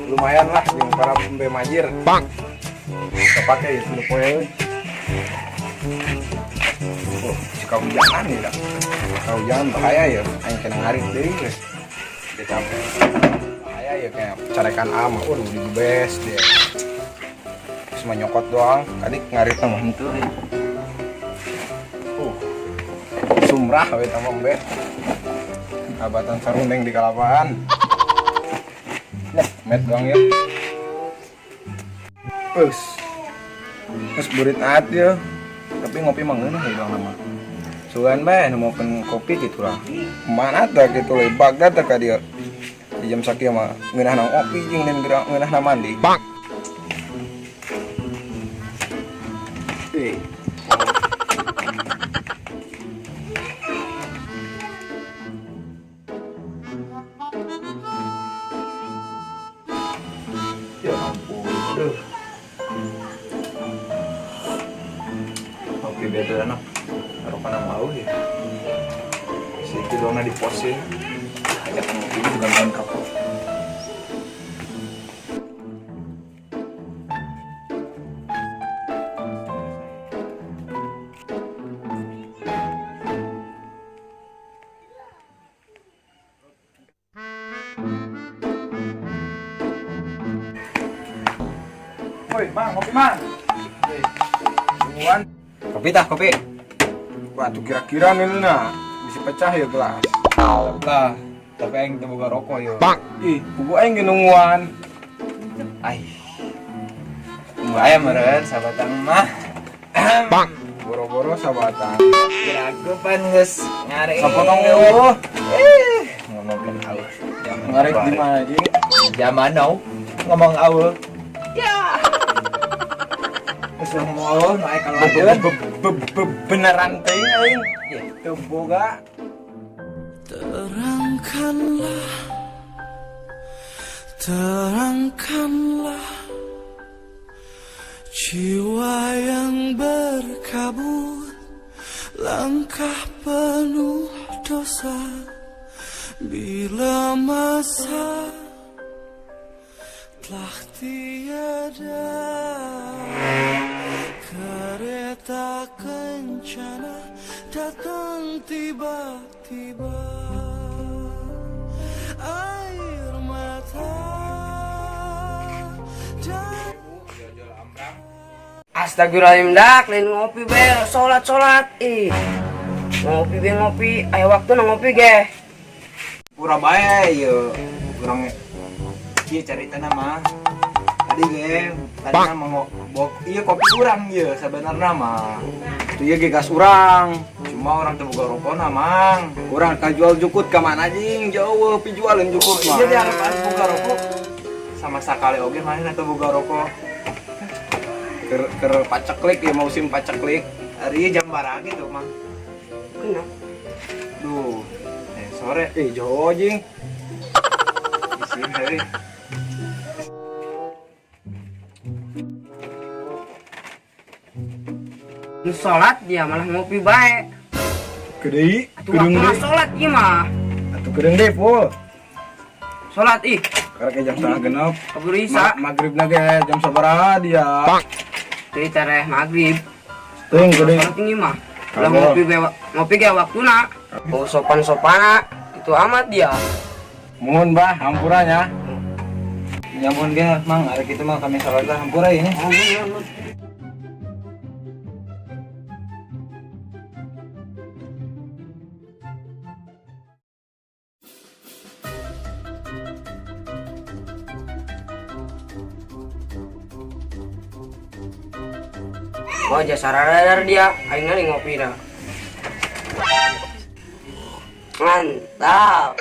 Lumayan lah yang para pembe majir. Bang. Kepake itu poe. Jika hujan ya. Kalau hujan bahaya ya, aing kena ngarit deui geus. Dia capek. Bahaya ya kayak carekan ama, di bes dia. Cuma nyokot doang, tadi ngarit mah henteu. Sumrah we tah be. Abatan sarundeng di kalapaan. Nah, met doang ya. Terus burit at ya. Tapi ngopi mah ngeunah ya doang nama. Sugan bae nu mokeun kopi gitu lah. Mana tah gitu le Bagdad tah ka dieu. Di jam sakieu mah ngeunah na ngopi jeung ngeunah na mandi. Bang. Ya ampun, aduh. Oke, biar anak taruh mana mau ya. Si kidona diposin. Ajak ngopi juga main rokok. Woi, Bang, kopi, Bang. Tungguan. Kopi tah, kopi. Wah, tuh kira-kira nih nah bisa pecah ya gelas. Lah, tapi aing teu boga rokok ya. Bang. Ih, buku aing ge nungguan. Ai. Tunggu aya meureun sabatan mah. Bang. Boro-boro sabatan. Kiraku pan geus ngare. Sapotong eueuh. Ngomongin aus. Ngarek di mana, Jing? Zaman now ngomong aus. Ya. Geus ngomong aus naik kaladeun. Beneran teuing aing. Teu boga. Terangkanlah, terangkanlah jiwa yang berkabut, langkah penuh dosa. Bila masa telah tiada, kereta kencana datang tiba-tiba. Air mata dan Astagfirullahaladzim dak, lain ngopi be, sholat. Ngopi be ngopi, ayo waktu na ngopi ge. Pura bae ye. Urang ieu carita mah. Tadi ge, tadi mah ieu kopi urang ye sabenerna mah. Itu ya gas urang. Cuma orang teu boga rokona mang. Urang kajual jukut ka mana Jing? Jauh pijualin jukut mah. Ieu dihareupan boga rokok. Sama sakali oge manehna teu boga rokok. Ker paceklik ya musim paceklik. Ari jam barang gitu mang. Kenapa? Duh. Sore. Jauh Jing. Di sini hari. Nu sholat dia malah ngopi bae. Gede, Atuh waktu na sholat ieu mah. Atuh gedeng deh full. Sholat ih, Karena jam setengah genep. kabur isa. Maghribna ge jam sabaraha dia. Teu tareh maghrib. Teuing gede. Sholat ini mah. Lah ngopi ge waktuna. Oh sopan-sopana itu amat dia. Mohon bah hampurannya. Nyamun ge mang arek kitu mah kami salat lah hampura ini. Oh jasa radar dia, aing ngopi dah. Mantap.